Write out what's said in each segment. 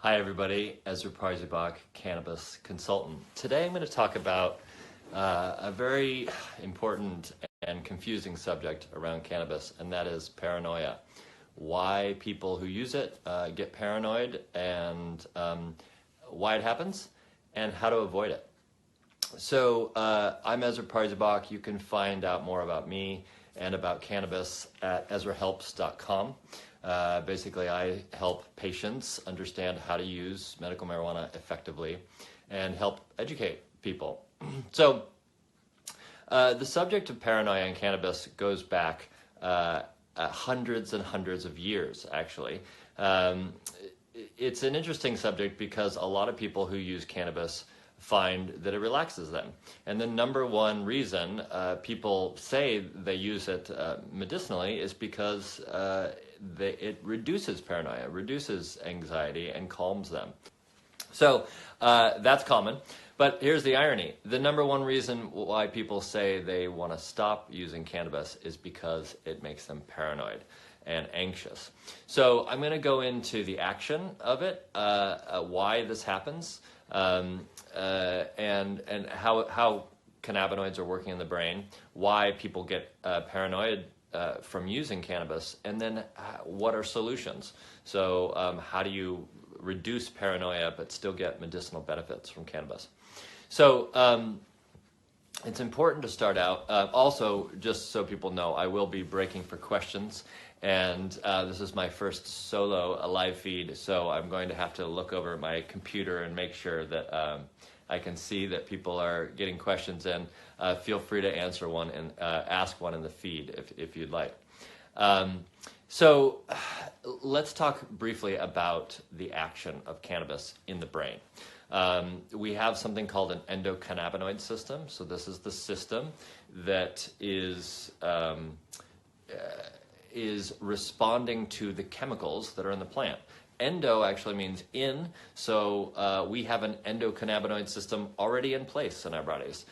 Hi everybody, Ezra, cannabis consultant. Today I'm going to talk about a very important and confusing subject around cannabis, and that is paranoia. Why people who use it get paranoid, and why it happens, and how to avoid it. So I'm Ezra Parzabak. You can find out more about me and about cannabis at ezrahelps.com. Basically, I help patients understand how to use medical marijuana effectively and help educate people. So the subject of paranoia in cannabis goes back hundreds and hundreds of years, actually. It's an interesting subject because a lot of people who use cannabis find that it relaxes them. And the number one reason people say they use it medicinally is because it reduces paranoia, reduces anxiety, and calms them. So that's common. But here's the irony. The number one reason why people say they want to stop using cannabis is because it makes them paranoid and anxious. So I'm going to go into the action of it, why this happens, and how cannabinoids are working in the brain, why people get paranoid from using cannabis, and then what are solutions. So how do you reduce paranoia but still get medicinal benefits from cannabis? So it's important to start out. Also, just so people know, I will be breaking for questions, and this is my first solo live feed, so I'm going to have to look over my computer and make sure that I can see that people are getting questions in. Feel free to answer one and ask one in the feed if you'd like. So let's talk briefly about the action of cannabis in the brain. We have something called an endocannabinoid system. So this is the system that is responding to the chemicals that are in the plant. Endo actually means in, so we have an endocannabinoid system already in place in our bodies.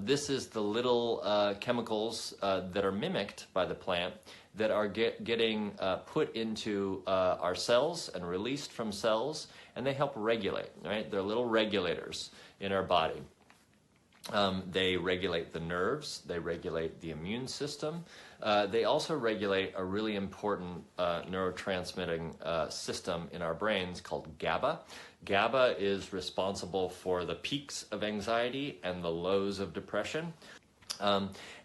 This is the little chemicals that are mimicked by the plant that are getting put into our cells and released from cells, and they help regulate, right? They're little regulators in our body. They regulate the nerves, they regulate the immune system. They also regulate a really important neurotransmitting system in our brains called GABA. GABA is responsible for the peaks of anxiety and the lows of depression.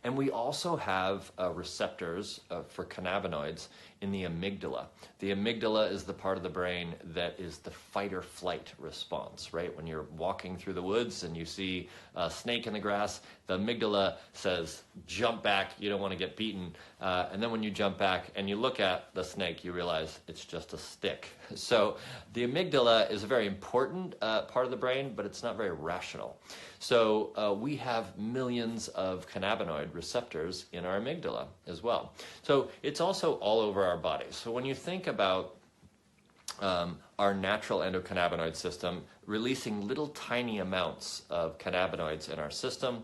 And we also have receptors for cannabinoids in the amygdala. The amygdala is the part of the brain that is the fight or flight response, right? When you're walking through the woods and you see a snake in the grass, the amygdala says, jump back, you don't want to get beaten. And then when you jump back and you look at the snake, you realize it's just a stick. So the amygdala is a very important part of the brain, but it's not very rational. So we have millions of cannabinoid receptors in our amygdala as well. So it's also all over our bodies. So when you think about our natural endocannabinoid system releasing little tiny amounts of cannabinoids in our system,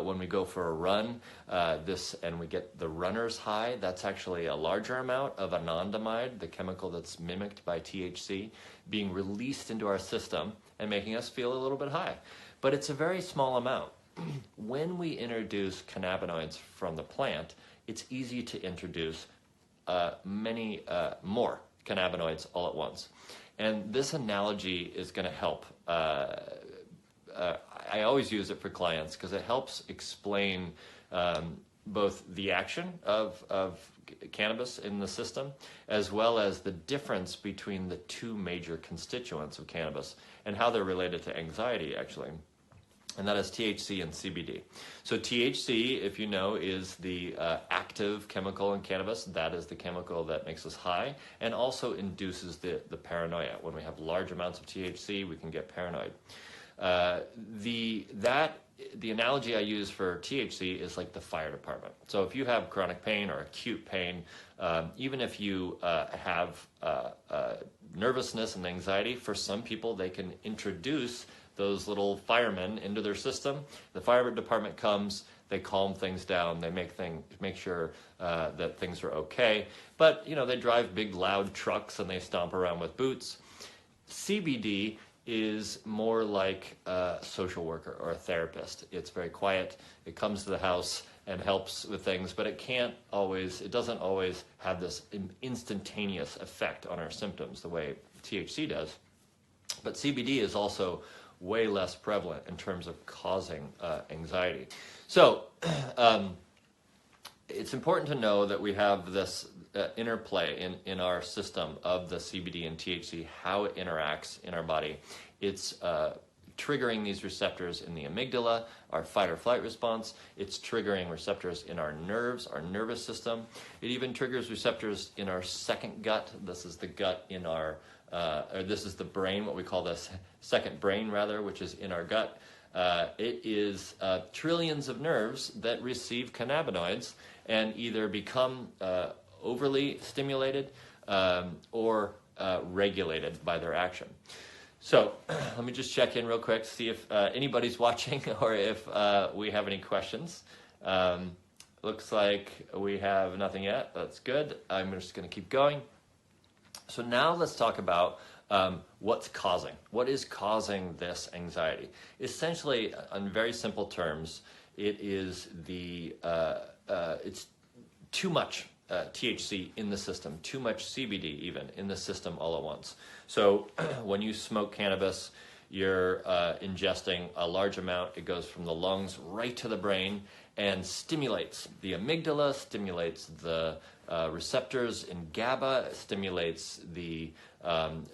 when we go for a run, and we get the runner's high, that's actually a larger amount of anandamide, the chemical that's mimicked by THC, being released into our system and making us feel a little bit high. But it's a very small amount. When we introduce cannabinoids from the plant, it's easy to introduce many more cannabinoids all at once. And this analogy is going to help. I always use it for clients because it helps explain both the action of cannabis in the system, as well as the difference between the two major constituents of cannabis and how they're related to anxiety, actually. And that is THC and CBD. So THC, if you know, is the active chemical in cannabis. That is the chemical that makes us high and also induces the paranoia. When we have large amounts of THC, we can get paranoid. The analogy I use for THC is like the fire department. So if you have chronic pain or acute pain, even if you have nervousness and anxiety, for some people they can introduce those little firemen into their system. The fire department comes, they calm things down, they make sure that things are okay. But they drive big loud trucks and they stomp around with boots. CBD is more like a social worker or a therapist. It's very quiet. It comes to the house and helps with things, but it doesn't always have this instantaneous effect on our symptoms the way THC does. But CBD is also way less prevalent in terms of causing anxiety. So it's important to know that we have this interplay in our system of the CBD and THC, how it interacts in our body. It's triggering these receptors in the amygdala, our fight or flight response. It's triggering receptors in our nerves, our nervous system. It even triggers receptors in our second gut. This is the gut in our, or this is the brain, what we call the second brain rather, which is in our gut. It is trillions of nerves that receive cannabinoids and either become overly stimulated or regulated by their action. So let me just check in real quick, see if anybody's watching or if we have any questions. Looks like we have nothing yet. That's good. I'm just going to keep going. So now let's talk about what is causing this anxiety. Essentially, in very simple terms, it is it's too much THC in the system, too much CBD even in the system all at once. So when you smoke cannabis, you're ingesting a large amount. It goes from the lungs right to the brain and stimulates the amygdala, stimulates the receptors in GABA, stimulates the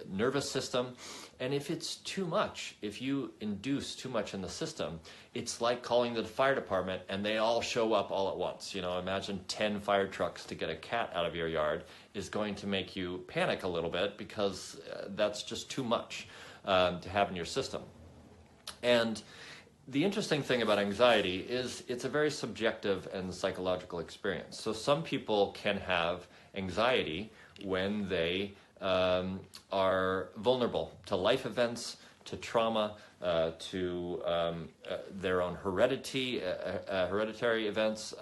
nervous system. And if it's too much, if you induce too much in the system, it's like calling the fire department and they all show up all at once. You know, imagine 10 fire trucks to get a cat out of your yard is going to make you panic a little bit because that's just too much to have in your system. And the interesting thing about anxiety is it's a very subjective and psychological experience. So some people can have anxiety when they are vulnerable to life events, to trauma, to their own hereditary events,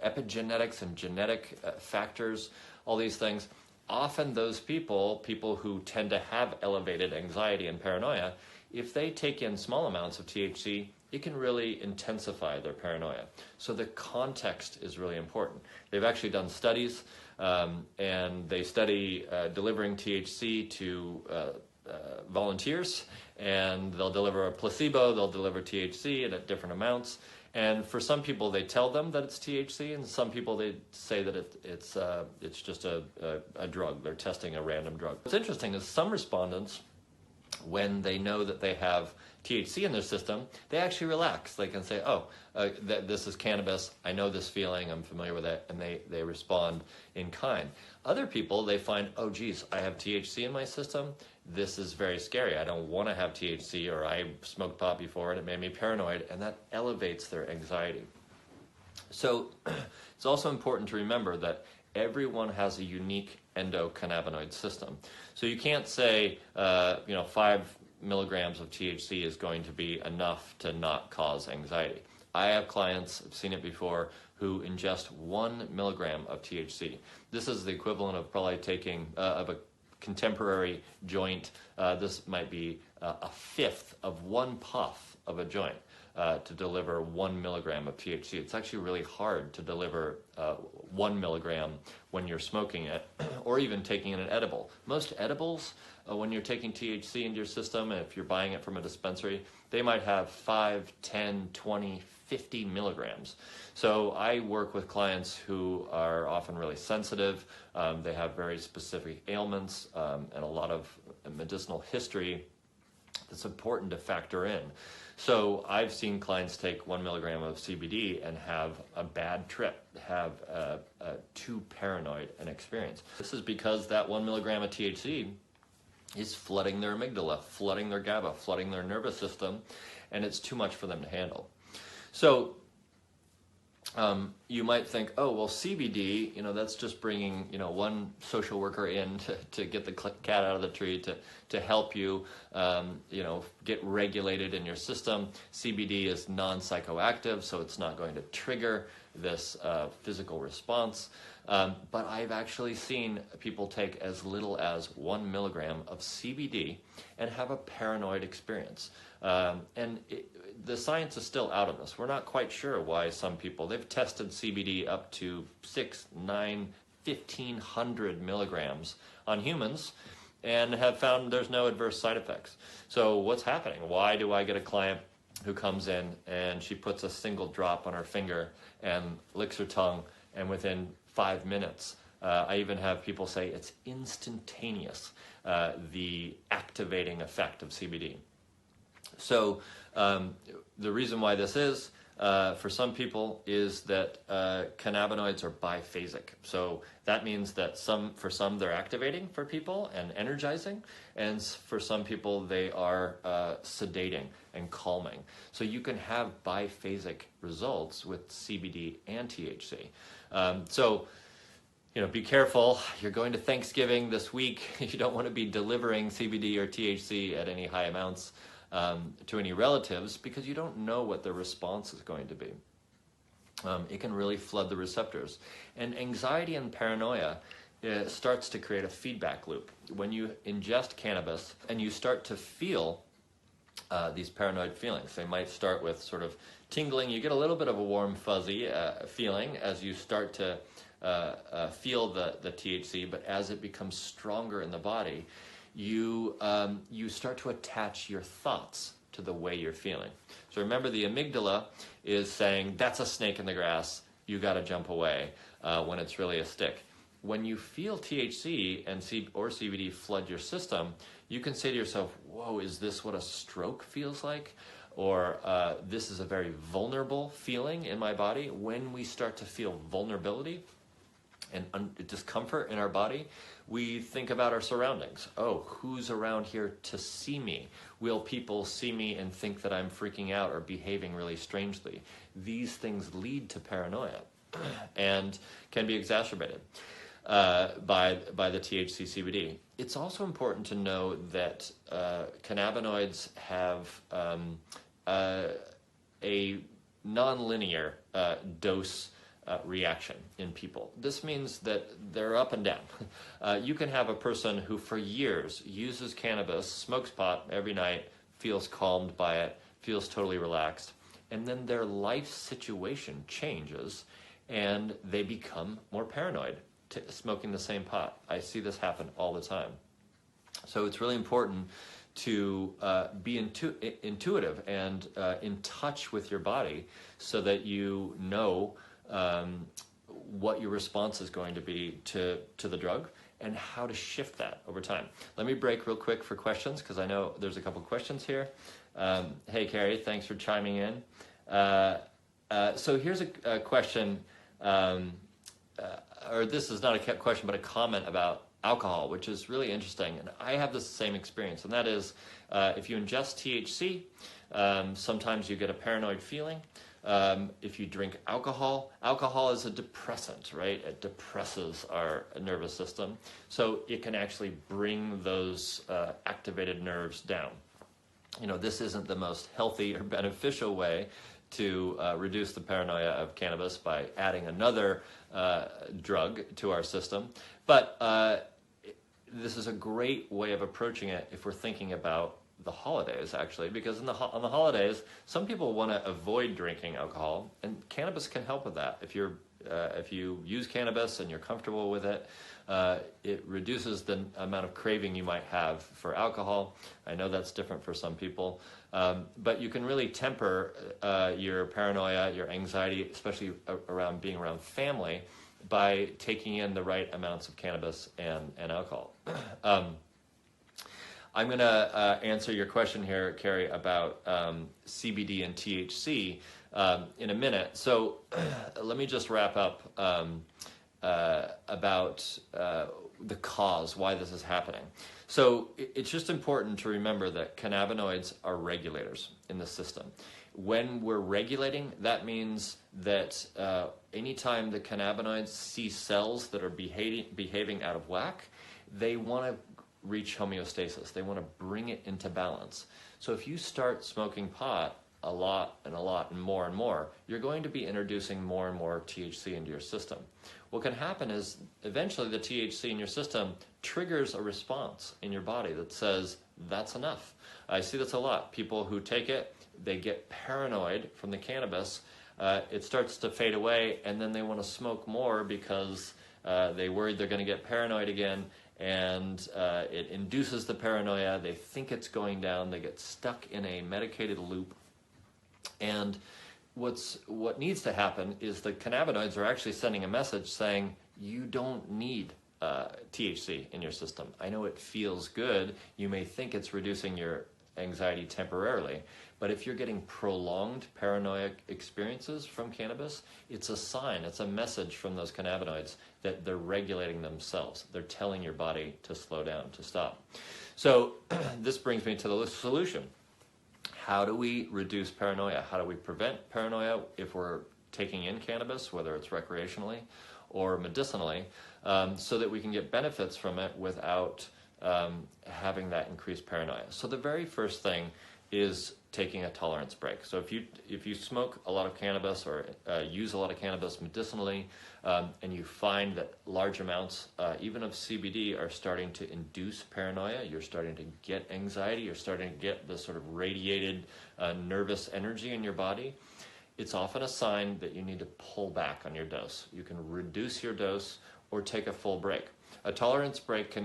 epigenetics and genetic factors, all these things. Often those people who tend to have elevated anxiety and paranoia, if they take in small amounts of THC, it can really intensify their paranoia. So the context is really important. They've actually done studies, and they study delivering THC to volunteers, and they'll deliver a placebo, they'll deliver THC and at different amounts. And for some people, they tell them that it's THC, and some people, they say that it's just a drug. They're testing a random drug. What's interesting is some respondents, when they know that they have THC in their system, they actually relax. They can say, oh, this is cannabis, I know this feeling, I'm familiar with it, and they respond in kind. Other people, they find, oh geez, I have THC in my system, this is very scary, I don't want to have THC, or I smoked pot before and it made me paranoid, and that elevates their anxiety. So it's also important to remember that everyone has a unique endocannabinoid system. So you can't say, 5 milligrams of THC is going to be enough to not cause anxiety. I have clients, I've seen it before, who ingest 1 milligram of THC. This is the equivalent of probably taking of a contemporary joint. This might be a fifth of one puff of a joint. To deliver 1 milligram of THC. It's actually really hard to deliver 1 milligram when you're smoking it, or even taking an edible. Most edibles, when you're taking THC into your system, and if you're buying it from a dispensary, they might have 5, 10, 20, 50 milligrams. So I work with clients who are often really sensitive. They have very specific ailments and a lot of medicinal history that's important to factor in. So I've seen clients take 1 milligram of CBD and have a bad trip, have too paranoid an experience. This is because that 1 milligram of THC is flooding their amygdala, flooding their GABA, flooding their nervous system, and it's too much for them to handle. So you might think, oh, well, CBD, that's just bringing, one social worker in to get the cat out of the tree to help you, get regulated in your system. CBD is non-psychoactive, so it's not going to trigger this physical response. But I've actually seen people take as little as 1 milligram of CBD and have a paranoid experience. The science is still out on this. We're not quite sure why some people, they've tested CBD up to 6, 9, 1,500 milligrams on humans and have found there's no adverse side effects. So what's happening? Why do I get a client who comes in and she puts a single drop on her finger and licks her tongue, and within 5 minutes, I even have people say it's instantaneous, the activating effect of CBD. So the reason why this is, for some people, is that cannabinoids are biphasic. So that means that for some they're activating for people and energizing, and for some people they are sedating and calming. So you can have biphasic results with CBD and THC. Be careful. You're going to Thanksgiving this week. You don't want to be delivering CBD or THC at any high amounts to any relatives, because you don't know what their response is going to be. It can really flood the receptors. And anxiety and paranoia starts to create a feedback loop. When you ingest cannabis and you start to feel these paranoid feelings, they might start with sort of tingling. You get a little bit of a warm, fuzzy feeling as you start to feel the THC, but as it becomes stronger in the body, you start to attach your thoughts to the way you're feeling. So remember, the amygdala is saying, that's a snake in the grass, you got to jump away, when it's really a stick. When you feel THC or CBD flood your system, you can say to yourself, whoa, is this what a stroke feels like? Or this is a very vulnerable feeling in my body. When we start to feel vulnerability and discomfort in our body, we think about our surroundings. Oh, who's around here to see me? Will people see me and think that I'm freaking out or behaving really strangely? These things lead to paranoia and can be exacerbated by the THC CBD. It's also important to know that cannabinoids have a nonlinear dose reaction in people. This means that they're up and down. You can have a person who for years uses cannabis, smokes pot every night, feels calmed by it, feels totally relaxed, and then their life situation changes and they become more paranoid smoking the same pot. I see this happen all the time. So it's really important to be intuitive and in touch with your body so that you know what your response is going to be to the drug and how to shift that over time. Let me break real quick for questions, because I know there's a couple questions here. Hey, Carrie, thanks for chiming in. So here's a question, or this is not a question, but a comment about alcohol, which is really interesting. And I have the same experience, and that is if you ingest THC, sometimes you get a paranoid feeling. If you drink alcohol is a depressant, right? It depresses our nervous system. So it can actually bring those activated nerves down. This isn't the most healthy or beneficial way to reduce the paranoia of cannabis by adding another drug to our system. But this is a great way of approaching it if we're thinking about the holidays, actually, because on the holidays, some people want to avoid drinking alcohol, and cannabis can help with that. If you use cannabis and you're comfortable with it, it reduces the amount of craving you might have for alcohol. I know that's different for some people, but you can really temper your paranoia, your anxiety, especially around being around family, by taking in the right amounts of cannabis and alcohol. I'm going to answer your question here, Carrie, about CBD and THC in a minute. So let me just wrap up about the cause, why this is happening. So it's just important to remember that cannabinoids are regulators in the system. When we're regulating, that means that anytime the cannabinoids see cells that are behaving out of whack, they want to reach homeostasis. They want to bring it into balance. So if you start smoking pot a lot and more, you're going to be introducing more and more THC into your system. What can happen is eventually the THC in your system triggers a response in your body that says, that's enough. I see this a lot. People who take it, they get paranoid from the cannabis. It starts to fade away, and then they want to smoke more because they worried they're going to get paranoid again, and it induces the paranoia. They think it's going down. They get stuck in a medicated loop. And what needs to happen is the cannabinoids are actually sending a message saying, you don't need THC in your system. I know it feels good. You may think it's reducing your anxiety temporarily, but if you're getting prolonged paranoid experiences from cannabis, it's a sign, it's a message from those cannabinoids that they're regulating themselves. They're telling your body to slow down, to stop. So this brings me to the solution. How do we reduce paranoia? How do we prevent paranoia if we're taking in cannabis, whether it's recreationally or medicinally, so that we can get benefits from it without having that increased paranoia? So the very first thing is taking a tolerance break. So if you smoke a lot of cannabis or use a lot of cannabis medicinally, and you find that large amounts, even of CBD, are starting to induce paranoia, you're starting to get anxiety, you're starting to get this sort of radiated nervous energy in your body, it's often a sign that you need to pull back on your dose. You can reduce your dose or take a full break. A tolerance break can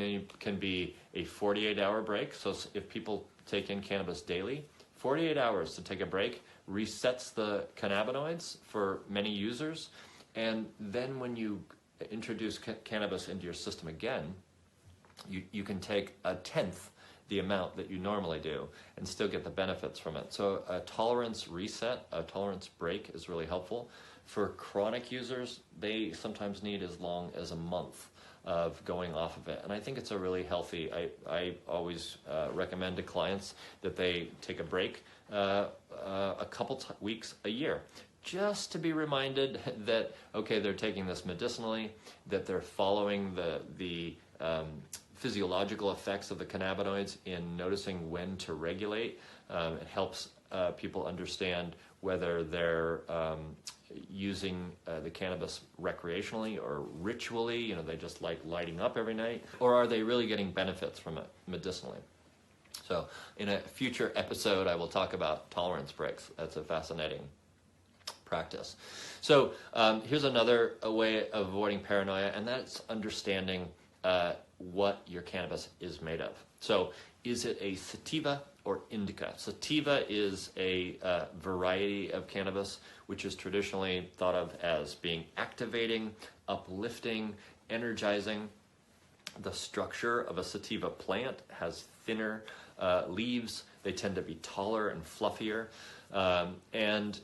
be a 48-hour break. So if people take in cannabis daily, 48 hours to take a break resets the cannabinoids for many users. And then when you introduce cannabis into your system again, you can take a tenth the amount that you normally do and still get the benefits from it. So a tolerance reset, a tolerance break is really helpful. For chronic users, they sometimes need as long as a month of going off of it. And I think it's a really healthy, I always recommend to clients that they take a break a couple weeks a year, just to be reminded that, okay, they're taking this medicinally, that they're following the physiological effects of the cannabinoids in noticing when to regulate. It helps people understand whether they're using the cannabis recreationally or ritually, they just like lighting up every night, or are they really getting benefits from it medicinally? So in a future episode, I will talk about tolerance breaks. That's a fascinating practice. So here's another way of avoiding paranoia, and that's understanding what your cannabis is made of. So is it a sativa or indica? Sativa is a variety of cannabis which is traditionally thought of as being activating, uplifting, energizing. The structure of a sativa plant has thinner leaves. They tend to be taller and fluffier. And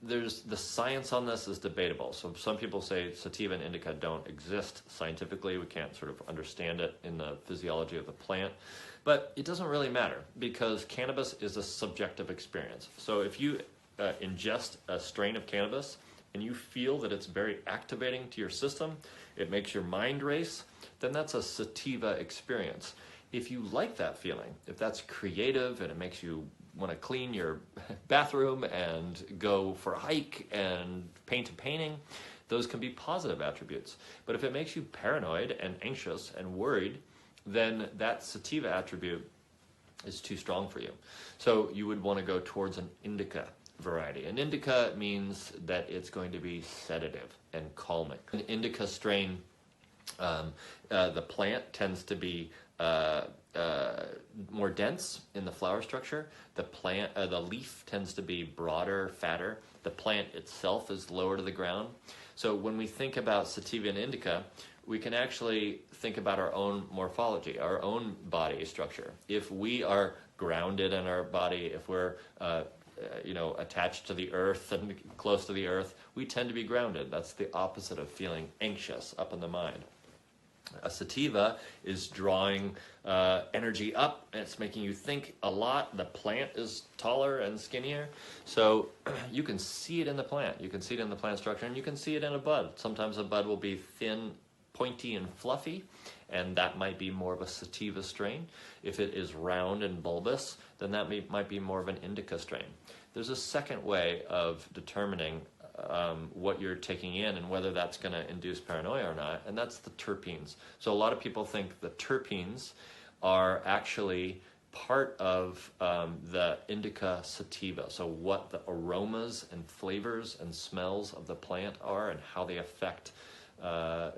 there's the science on this is debatable. So some people say sativa and indica don't exist scientifically. We can't sort of understand it in the physiology of the plant. But it doesn't really matter because cannabis is a subjective experience. So if you ingest a strain of cannabis and you feel that it's very activating to your system, it makes your mind race, then that's a sativa experience. If you like that feeling, if that's creative and it makes you want to clean your bathroom and go for a hike and paint a painting, those can be positive attributes. But if it makes you paranoid and anxious and worried, then that sativa attribute is too strong for you. So you would want to go towards an indica variety. An indica means that it's going to be sedative and calming. An indica strain, the plant tends to be more dense in the flower structure. The leaf tends to be broader, fatter. The plant itself is lower to the ground. So when we think about sativa and indica, we can actually think about our own morphology, our own body structure. If we are grounded in our body, if we're attached to the earth and close to the earth, we tend to be grounded. That's the opposite of feeling anxious up in the mind. A sativa is drawing energy up, and it's making you think a lot. The plant is taller and skinnier, so you can see it in the plant. You can see it in the plant structure, and you can see it in a bud. Sometimes a bud will be thin, pointy, and fluffy, and that might be more of a sativa strain. If it is round and bulbous, then that might be more of an indica strain. There's a second way of determining what you're taking in and whether that's going to induce paranoia or not, and that's the terpenes. So a lot of people think the terpenes are actually part of the indica sativa. So what the aromas and flavors and smells of the plant are, and how they affect how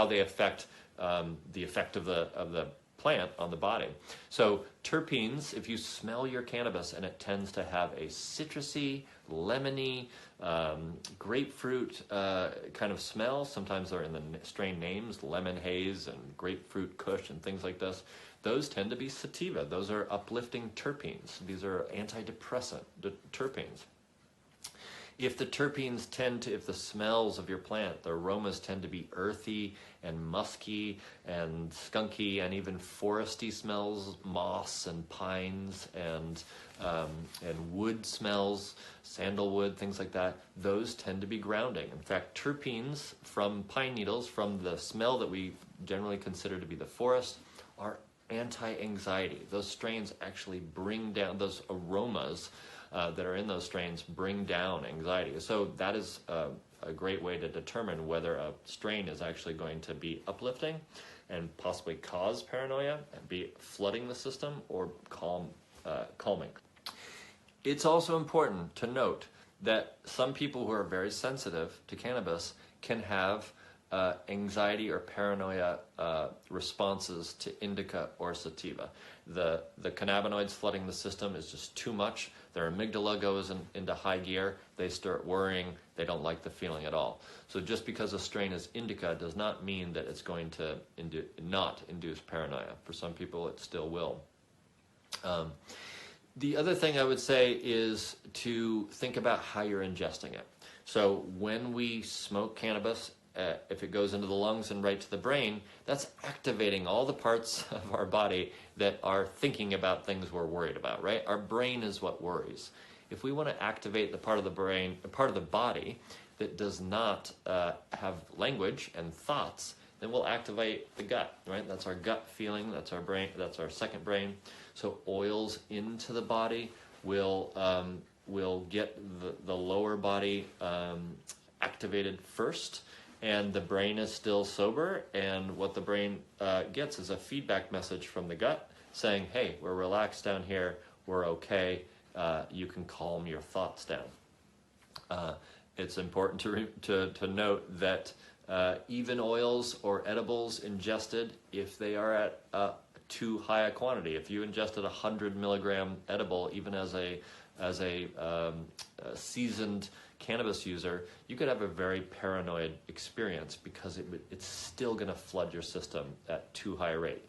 they affect the effect of the plant on the body. So terpenes, if you smell your cannabis and it tends to have a citrusy, lemony, grapefruit kind of smell, sometimes they're in the strain names, lemon haze and grapefruit kush and things like this, those tend to be sativa. Those are uplifting terpenes. These are antidepressant terpenes. If the terpenes if the smells of your plant, the aromas tend to be earthy and musky and skunky and even foresty smells, moss and pines and wood smells, sandalwood, things like that, those tend to be grounding. In fact, terpenes from pine needles, from the smell that we generally consider to be the forest, are anti-anxiety. Those strains actually bring down those aromas that are in those strains, bring down anxiety. So that is a great way to determine whether a strain is actually going to be uplifting and possibly cause paranoia and be flooding the system, or calming. It's also important to note that some people who are very sensitive to cannabis can have anxiety or paranoia responses to indica or sativa. The cannabinoids flooding the system is just too much. Their amygdala goes into high gear. They start worrying. They don't like the feeling at all. So just because a strain is indica does not mean that it's going to not induce paranoia. For some people, it still will. The other thing I would say is to think about how you're ingesting it. So when we smoke cannabis, if it goes into the lungs and right to the brain, that's activating all the parts of our body that are thinking about things we're worried about, right? Our brain is what worries. If we want to activate the part of the brain, the part of the body that does not have language and thoughts, then we'll activate the gut, right? That's our gut feeling, that's our brain, that's our second brain. So oils into the body will get the lower body activated first, and the brain is still sober, and what the brain gets is a feedback message from the gut saying, hey, we're relaxed down here, we're okay, you can calm your thoughts down. It's important to note that even oils or edibles ingested, if they are at too high a quantity, if you ingested 100 milligram edible, even as a seasoned cannabis user, you could have a very paranoid experience because it's still going to flood your system at too high a rate.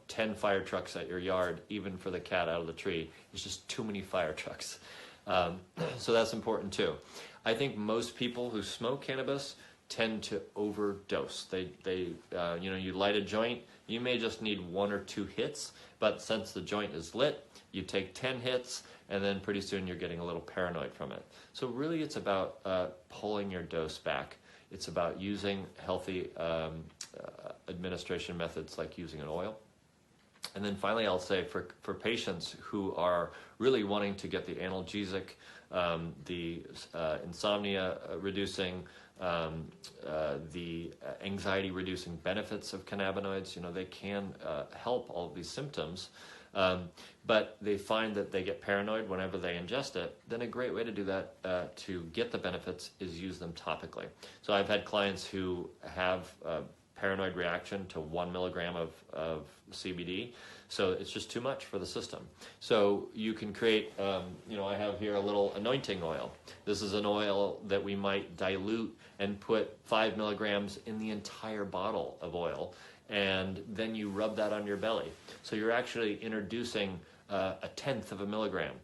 10 fire trucks at your yard, even for the cat out of the tree, is just too many fire trucks. So that's important too. I think most people who smoke cannabis tend to overdose. You light a joint, you may just need 1 or 2 hits, but since the joint is lit, you take 10 hits, and then pretty soon you're getting a little paranoid from it. So really it's about pulling your dose back. It's about using healthy administration methods like using an oil. And then finally I'll say for patients who are really wanting to get the analgesic, the insomnia reducing, the anxiety reducing benefits of cannabinoids, they can help all of these symptoms. But they find that they get paranoid whenever they ingest it, then a great way to do that to get the benefits is use them topically. So I've had clients who have a paranoid reaction to 1 milligram of CBD, so it's just too much for the system. So you can create, I have here a little anointing oil. This is an oil that we might dilute and put 5 milligrams in the entire bottle of oil, and then you rub that on your belly. So you're actually introducing a tenth of a milligram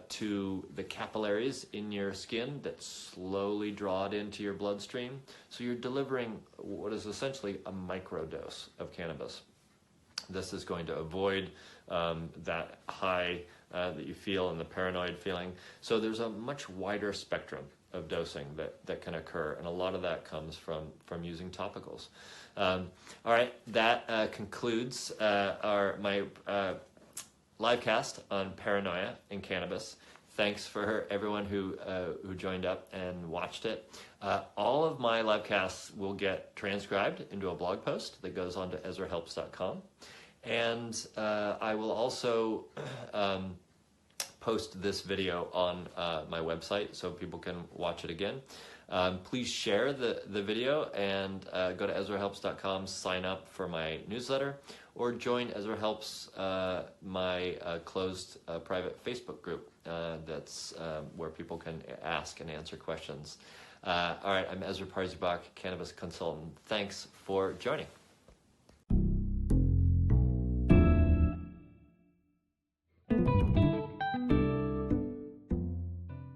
to the capillaries in your skin that slowly draw it into your bloodstream. So you're delivering what is essentially a microdose of cannabis. This is going to avoid that high that you feel and the paranoid feeling. So there's a much wider spectrum of dosing that can occur, and a lot of that comes from using topicals. All right, that concludes my live cast on paranoia and cannabis. Thanks for everyone who joined up and watched it. All of my live casts will get transcribed into a blog post that goes on to EzraHelps.com. And I will also post this video on my website so people can watch it again. Please share the video and go to EzraHelps.com, sign up for my newsletter, or join Ezra Helps, my closed private Facebook group that's where people can ask and answer questions. All right, I'm Ezra Parzybuck, cannabis consultant. Thanks for joining.